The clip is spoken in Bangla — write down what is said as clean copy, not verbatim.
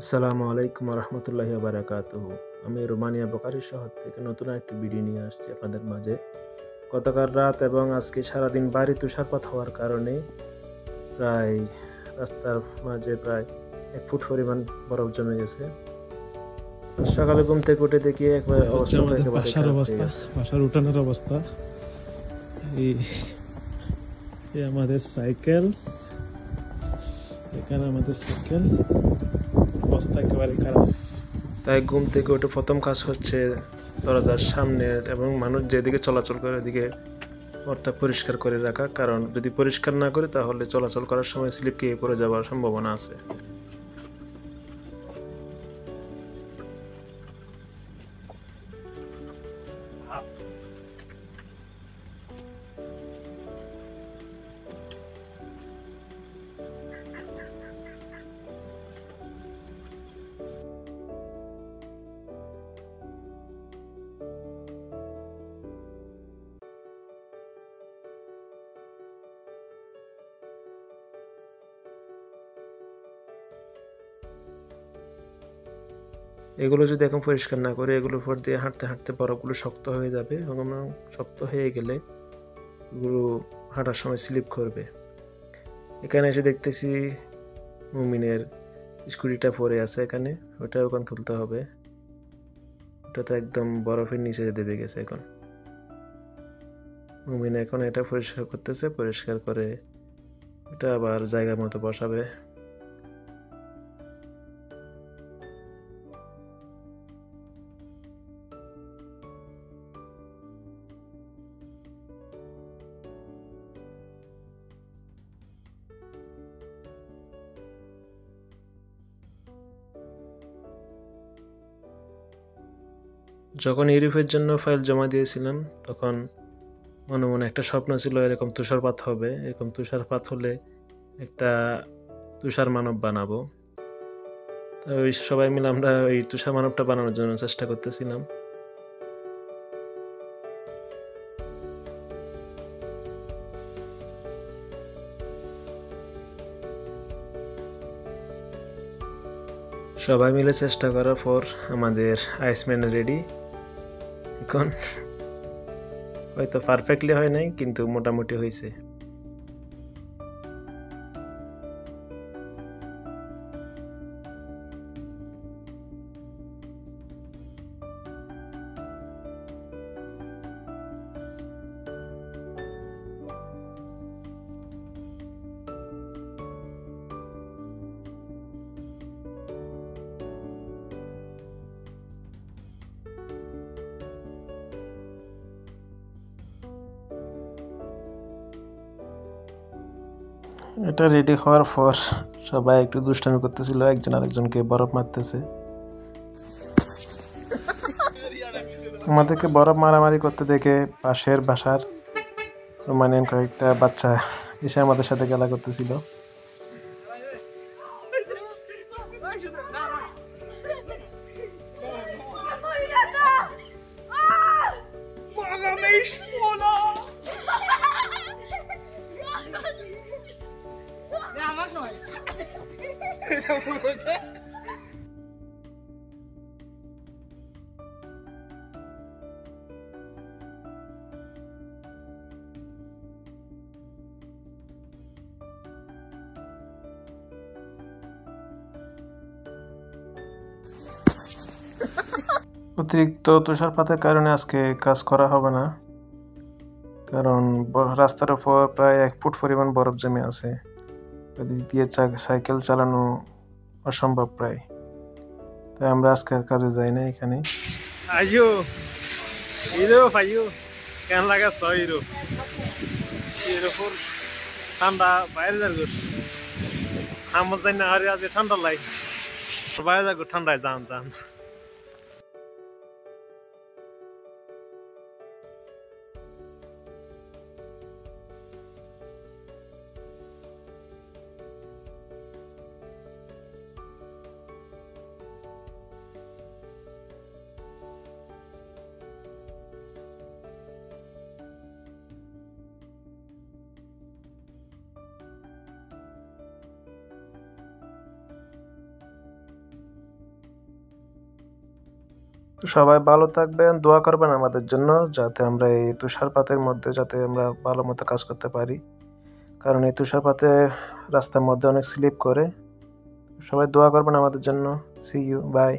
আসসালামু আলাইকুম রহমতুল্লাহি বারাকাতুহু। আমি রোমানিয়া বোকারি শহর থেকে নতুন একটি ভিডিও নিয়ে আসছি আপনাদের মাঝে। গতকাল রাত এবং আজকে সারাদিন ভারী তুষারপাত হওয়ার কারণে প্রায় রাস্তার মাঝে প্রায় 1 ফুট পরিমাণ বরফ জমে গেছে। সকালে ঘুম থেকে উঠে দেখি একবারে এই হচ্ছে অবস্থা তো আমাদের একেবারে বাসার খারাপ হয়ে অবস্থা, গেছে। বাসার উঠানের অবস্থা। এই এই আমাদের সাইকেল, এখানে আমাদের সাইকেল, অবস্থা একেবারে খারাপ। তাই ঘুম থেকে উঠে প্রথম কাজ হচ্ছে দরজার সামনে এবং মানুষ যেদিকে চলাচল করে ওদিকে পথটা পরিষ্কার করে রাখা, কারণ যদি পরিষ্কার না করি তাহলে চলাচল করার সময় স্লিপ খেয়ে পড়ে যাওয়ার সম্ভাবনা আছে। এগুলো যদি এখন পরিষ্কার না করে এগুলোর উপর দিয়ে হাঁটতে হাঁটতে বরফগুলো শক্ত হয়ে যাবে এবং শক্ত হয়ে গেলে এগুলো হাঁটার সময় স্লিপ করবে। এখানে এসে দেখতেছি মুমিনের স্কুটিটা পরে আছে এখানে, ওটা এখন তুলতে হবে। ওটা তো একদম বরফের নিচে দেবে গেছে। এখন মুমিন এখন এটা পরিষ্কার করতেছে, পরিষ্কার করে এটা আবার জায়গা মতো বসাবে। যখন ইউরোপের জন্য ফাইল জমা দিয়েছিলাম তখন মনে মনে একটা স্বপ্ন ছিল, এরকম তুষারপাত হবে, এরকম তুষারপাত হলে একটা তুষার মানব বানাবো। তো ওই সবাই মিলে আমরা ওই তুষার মানবটা বানানোর জন্য চেষ্টা করতেছিলাম। সবাই মিলে চেষ্টা করার পর আমাদের আইসম্যান রেডি। এখন হয়তো পারফেক্টলি হয় নাই, কিন্তু মোটামুটি হয়েছে। এটা রেডি হওয়ার পর সবাই একটু দুষ্টামি করতেছিল, একজন আরেকজনকে বরফ মারতেছে। আমাদেরকে বরফ মারামারি করতে দেখে পাশের বাসার রোমানিয়ান কয়েকটা বাচ্চা এসে আমাদের সাথে খেলা করতেছিল। অতিরিক্ত তুষারপাতের কারণে আজকে কাজ করা হবে না, কারণ রাস্তার উপর প্রায় 1 ফুট পরিমাণ বরফ জমে আছে। এদিক দিয়ে সাইকেল চালানো অসম্ভব প্রায়। তাই আমরা আজকে আর কাজে যাই না এখানে। আইয়ো ইউরোপ, আইয়ো কেন লাগা ছ ইউরোপ, ইউরোপের ঠান্ডা বাইরে যাগো, আমার যাই না আরে আজ ঠান্ডা লাই বাইরে যাগো, ঠান্ডায় যান যান। তো সবাই ভালো থাকবেন, দোয়া করবেন আমাদের জন্য যাতে আমরা এই তুষারপাতের মধ্যে যাতে আমরা ভালো মতো কাজ করতে পারি, কারণ এই তুষারপাতে রাস্তার মধ্যে অনেক স্লিপ করে। সবাই দোয়া করবেন আমাদের জন্য। See you, by.